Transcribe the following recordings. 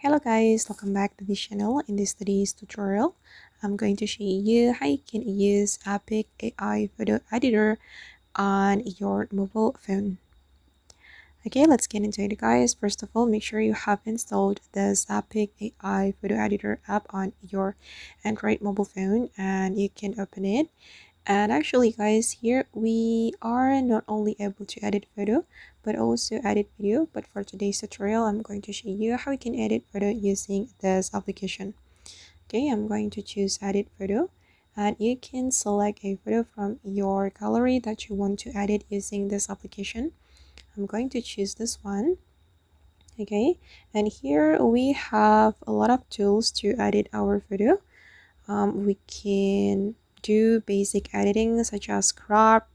Hello guys, welcome back to this channel. In this today's tutorial, I'm going to show you how you can use Epik AI photo editor on your mobile phone. Okay, let's get into it guys. First of all, make sure you have installed this Epik AI photo editor app on your Android mobile phone and you can open it. And actually guys, here we are not only able to edit photo but also edit video. But for today's tutorial, I'm going to show you how you can edit photo using this application. Okay, I'm going to choose edit photo and you can select a photo from your gallery that you want to edit using this application. I'm going to choose this one. Okay, and here we have a lot of tools to edit our photo. We can do basic editing such as crop,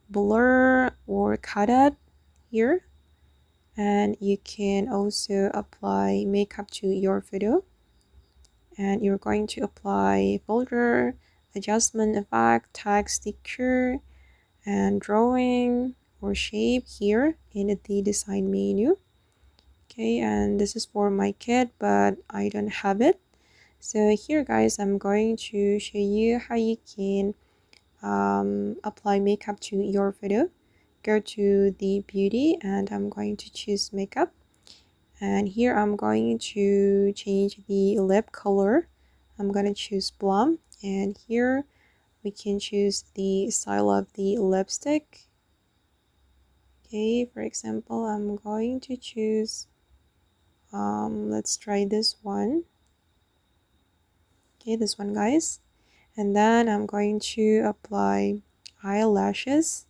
blur, or cutout here. And you can also apply makeup to your photo. And you're going to apply filter, adjustment effect, text, texture, and drawing or shape here in the design menu. Okay, and this is for my kit, but I don't have it. So here guys, I'm going to show you how you can apply makeup to your photo. Go to the beauty and I'm going to choose makeup, and here I'm going to change the lip color. I'm going to choose plum, and here we can choose the style of the lipstick. Okay, for example, I'm going to choose let's try this one. Okay, this one guys, and then I'm going to apply eyelashes.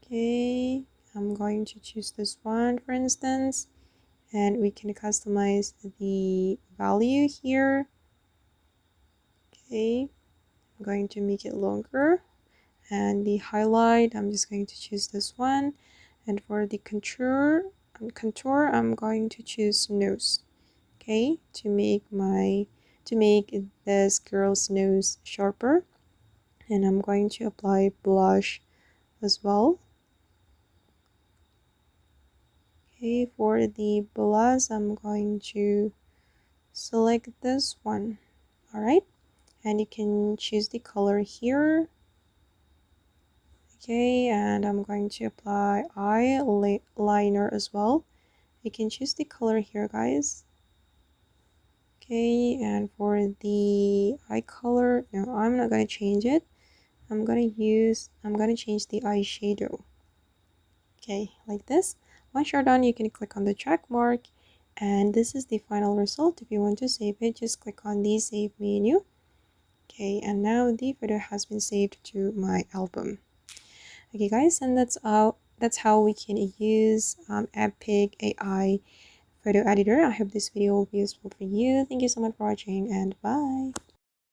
Okay, I'm going to choose this one for instance, and we can customize the value here. Okay, I'm going to make it longer, and the highlight I'm just going to choose this one, and for the contour I'm going to choose nose. Okay, to make this girl's nose sharper, and I'm going to apply blush as well. Okay, for the blush I'm going to select this one. Alright, and you can choose the color here. Okay, and I'm going to apply eyeliner as well. You can choose the color here guys. Okay, and for the eye color, no, I'm not going to change it. I'm going to change the eyeshadow. Okay, like this. Once you're done, you can click on the check mark, and this is the final result. If you want to save it, just click on the save menu. Okay, and now the photo has been saved to my album. Okay guys, and that's how we can use Epik AI photo editor. I hope this video will be useful for you. Thank you so much for watching, and bye.